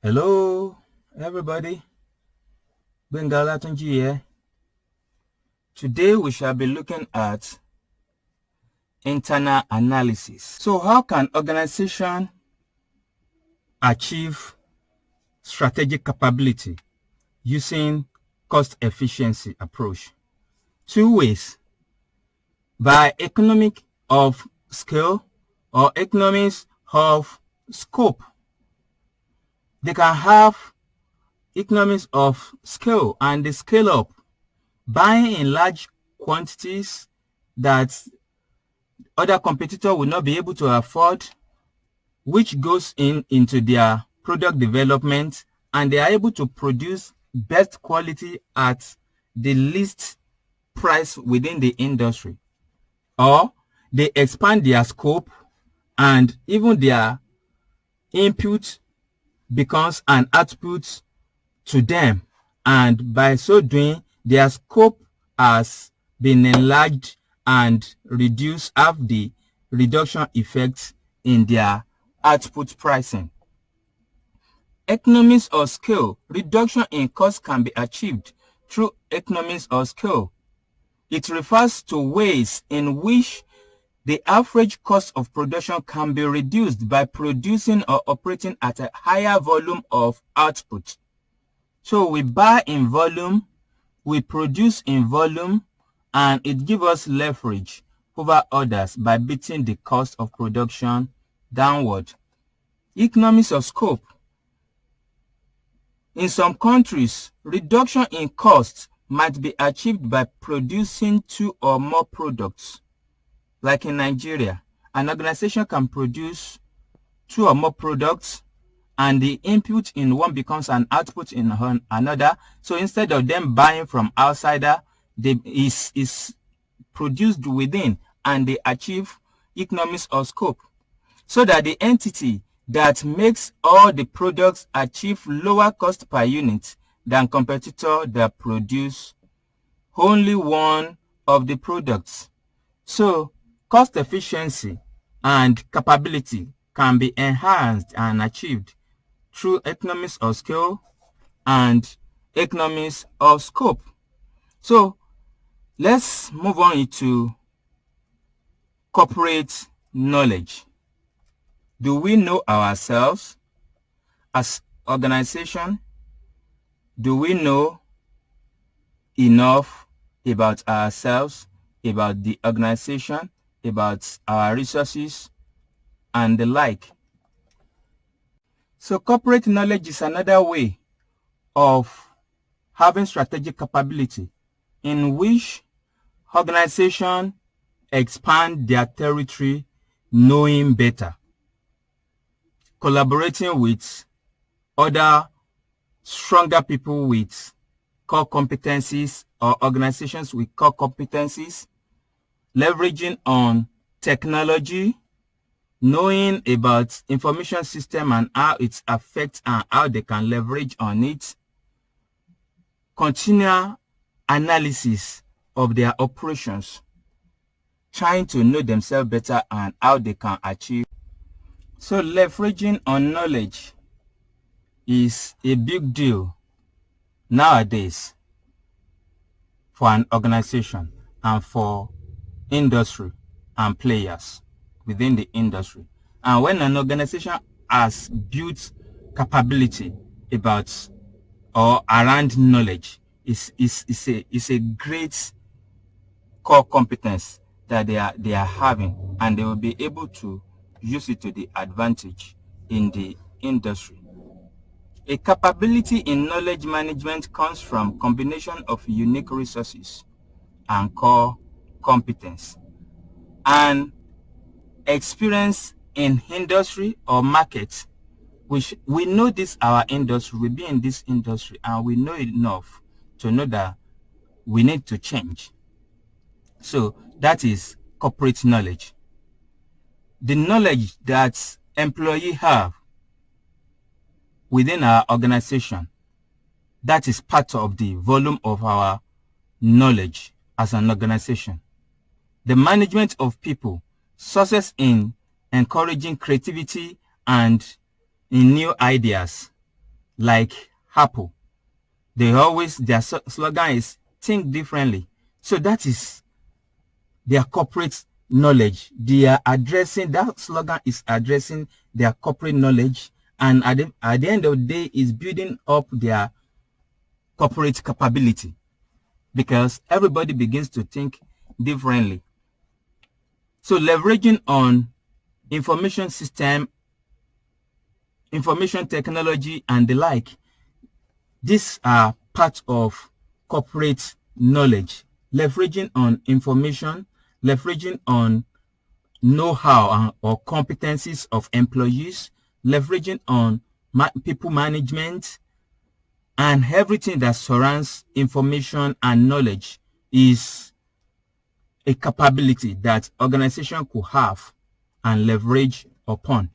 Hello, everybody. Bengala Tunji here. Today we shall be looking at internal analysis. So how can organization achieve strategic capability using cost efficiency approach? Two ways: by economic of scale or economies of scope. They can have economies of scale and they scale up, buying in large quantities that other competitors will not be able to afford, which goes into their product development, and they are able to produce best quality at the least price within the industry. Or they expand their scope and even their input becomes an output to them, and by so doing their scope has been enlarged and reduced, have the reduction effects in their output pricing. Economies of scale. Reduction in cost can be achieved through economies of scale. It refers to ways in which the average cost of production can be reduced by producing or operating at a higher volume of output. So we buy in volume, we produce in volume, and it gives us leverage over others by beating the cost of production downward. Economies of scope. In some countries, reduction in costs might be achieved by producing two or more products. Like in Nigeria, an organization can produce two or more products, and the input in one becomes an output in another. So instead of them buying from outsider, is produced within, and they achieve economies of scope, so that the entity that makes all the products achieve lower cost per unit than competitor that produce only one of the products. So cost efficiency and capability can be enhanced and achieved through economies of scale and economies of scope. So let's move on to corporate knowledge. Do we know ourselves as organization? Do we know enough about ourselves, about the organization, about our resources, and the like? So corporate knowledge is another way of having strategic capability in which organizations expand their territory knowing better, collaborating with other stronger people with core competencies or organizations with core competencies, leveraging on technology, knowing about information system and how it affects and how they can leverage on it, continual analysis of their operations, trying to know themselves better and how they can achieve. So leveraging on knowledge is a big deal nowadays for an organization and for industry and players within the industry. And when an organization has built capability about or around knowledge, is a great core competence that they are having, and they will be able to use it to the advantage in the industry. A capability in knowledge management comes from combination of unique resources and core competence and experience in industry or market, which we know this our industry, we be in this industry and we know enough to know that we need to change. So that is corporate knowledge. The knowledge that employees have within our organization, that is part of the volume of our knowledge as an organization. The management of people, success in encouraging creativity and in new ideas, like Apple. Their slogan is think differently. So that is their corporate knowledge. They are addressing, that slogan is addressing their corporate knowledge, and at the end of the day is building up their corporate capability, because everybody begins to think differently. So leveraging on information system, information technology, and the like, these are part of corporate knowledge. Leveraging on information, leveraging on know-how or competencies of employees, leveraging on people management, and everything that surrounds information and knowledge is a capability that organization could have and leverage upon.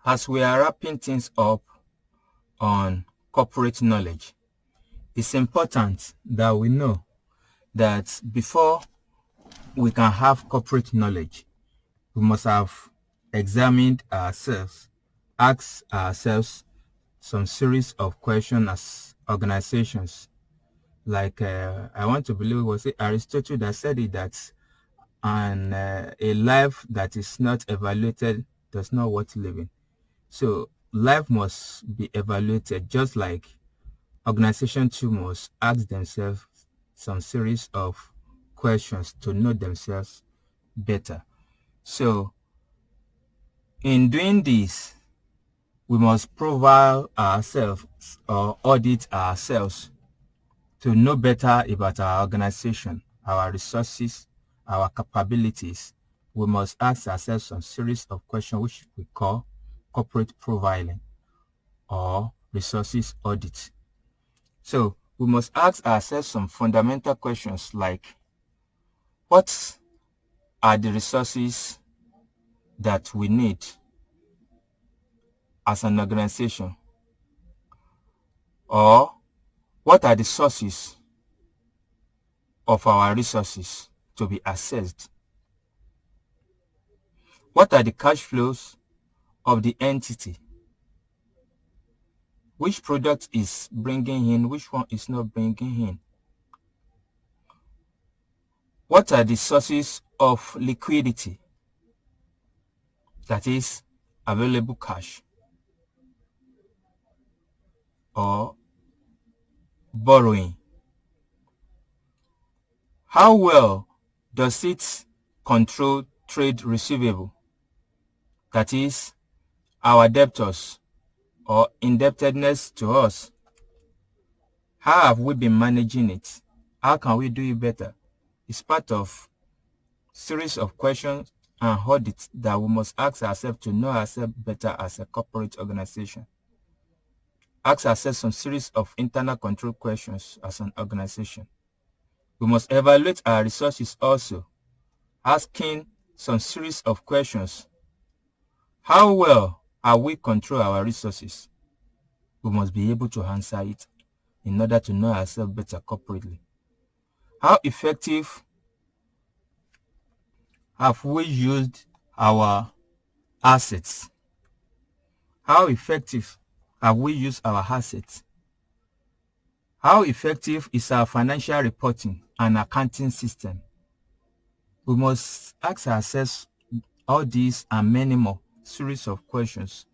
As we are wrapping things up on corporate knowledge, it's important that we know that before we can have corporate knowledge, we must have examined ourselves, asked ourselves some series of questions as organizations. Like I want to believe it was Aristotle that said it, that a life that is not evaluated does not worth living. So life must be evaluated, just like organizations too must ask themselves some series of questions to know themselves better. So in doing this, we must profile ourselves or audit ourselves to know better about our organization, our resources, our capabilities. We must ask ourselves some series of questions which we call corporate profiling or resources audit. So we must ask ourselves some fundamental questions like, what are the resources that we need as an organization? Or what are the sources of our resources to be accessed? What are the cash flows of the entity? Which product is bringing in, which one is not bringing in? What are the sources of liquidity? That is available cash or borrowing. How well does it control trade receivable? That is our debtors or indebtedness to us. How have we been managing it? How can we do it better? It's part of series of questions and audits that we must ask ourselves to know ourselves better as a corporate organization. Ask ourselves some series of internal control questions as an organization. We must evaluate our resources also, asking some series of questions. How well are we control our resources? We must be able to answer it in order to know ourselves better corporately. How effective have we used our assets? How effective have we used our assets? How effective is our financial reporting and accounting system? We must ask ourselves all these and many more series of questions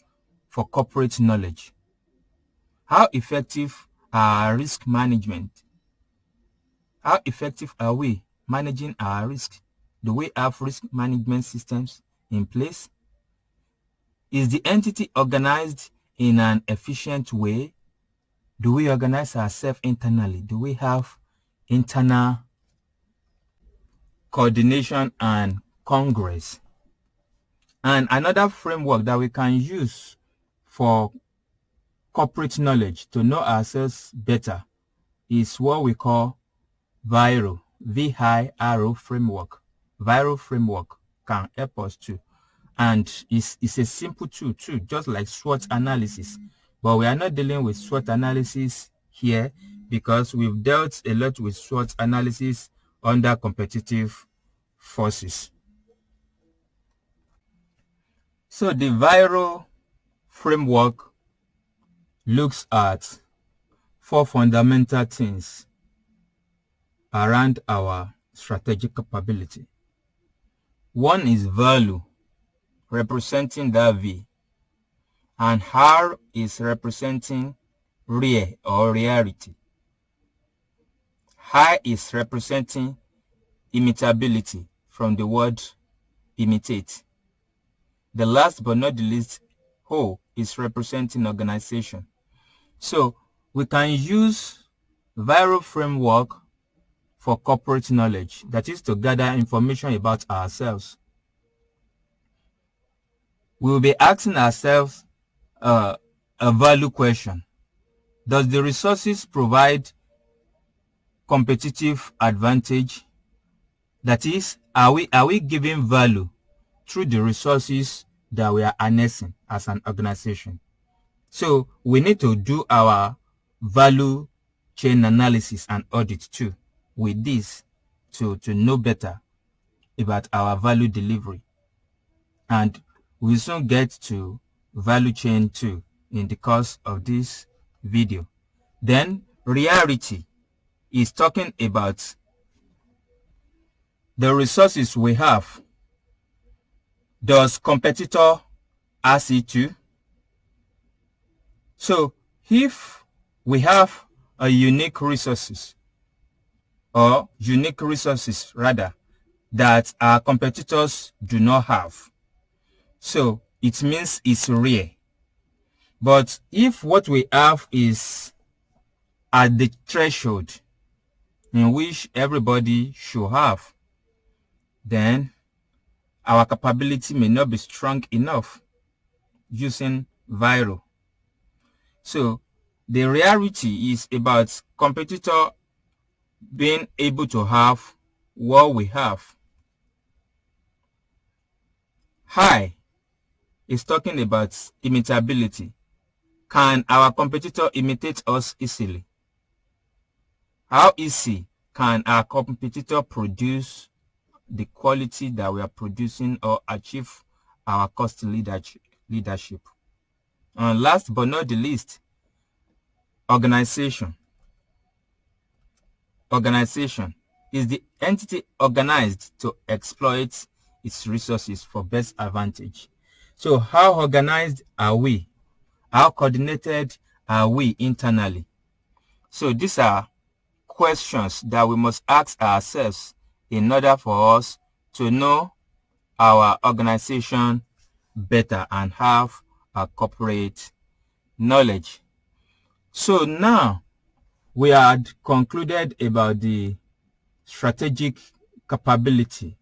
for corporate knowledge. How effective are our risk management? How effective are we managing our risk? Do we have risk management systems in place? Is the entity organized in an efficient way? Do we organize ourselves internally? Do we have internal coordination and congress? And another framework that we can use for corporate knowledge to know ourselves better is what we call VIRO, V-I-R-O framework. VIRO framework can help us too. And it's a simple tool too, just like SWOT analysis. But we are not dealing with SWOT analysis here because we've dealt a lot with SWOT analysis under competitive forces. So the VIRO framework looks at 4 fundamental things around our strategic capability. One is value, representing that V, and R is representing real or reality. I is representing imitability from the word imitate. The last but not the least, O is representing organization. So we can use viral framework for corporate knowledge, that is to gather information about ourselves. We will be asking ourselves a value question. Does the resources provide competitive advantage? That is, are we giving value through the resources that we are harnessing as an organization? So we need to do our value chain analysis and audit too with this to know better about our value delivery. And we'll soon get to value chain too in the course of this video. Then reality is talking about the resources we have. Does competitor has it too? So if we have a unique resources rather that our competitors do not have, so it means it's rare. But if what we have is at the threshold in which everybody should have, then our capability may not be strong enough using viral. So the reality is about competitor being able to have what we have. High is talking about imitability. Can our competitor imitate us easily? How easy can our competitor produce the quality that we are producing or achieve our cost leadership? And last but not the least, organization. Organization is the entity organized to exploit its resources for best advantage. So how organized are we? How coordinated are we internally? So these are questions that we must ask ourselves in order for us to know our organization better and have a corporate knowledge. So now we had concluded about the strategic capability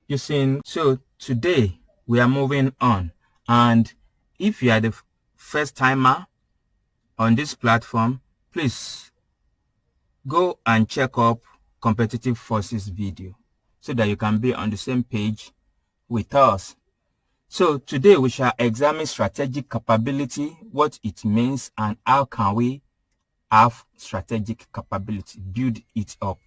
using. So today we are moving on, and if you are the first timer on this platform, please go and check up competitive forces video so that you can be on the same page with us. So today we shall examine strategic capability, what it means, and how can we have strategic capability, build it up.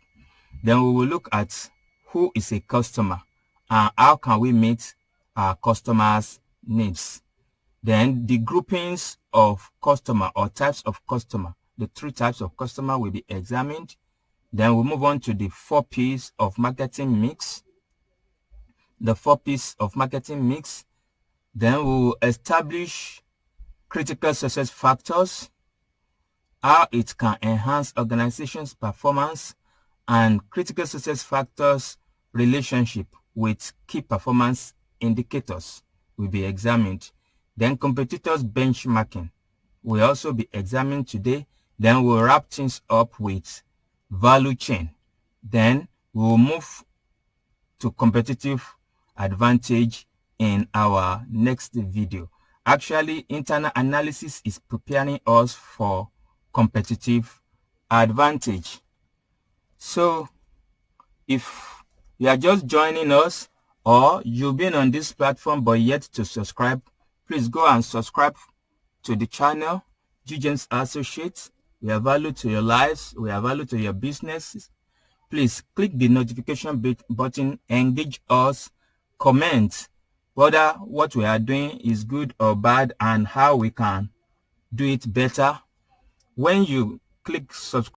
Then we will look at who is a customer and how can we meet our customers' needs. Then the groupings of customer or types of customer, the 3 types of customer will be examined. Then we'll move on to the 4 P's of marketing mix. The 4 P's of marketing mix. Then we'll establish critical success factors, how it can enhance organization's performance, and critical success factors relationship with key performance indicators will be examined. Then competitors benchmarking will also be examined today. Then we'll wrap things up with value chain. Then we'll move to competitive advantage in our next video. Actually, internal analysis is preparing us for competitive advantage. So if you are just joining us or you've been on this platform but yet to subscribe, please go and subscribe to the channel. Gigens Associates, we are value to your lives, we are value to your businesses. Please click the notification button, engage us, comment, whether what we are doing is good or bad and how we can do it better. When you click subscribe,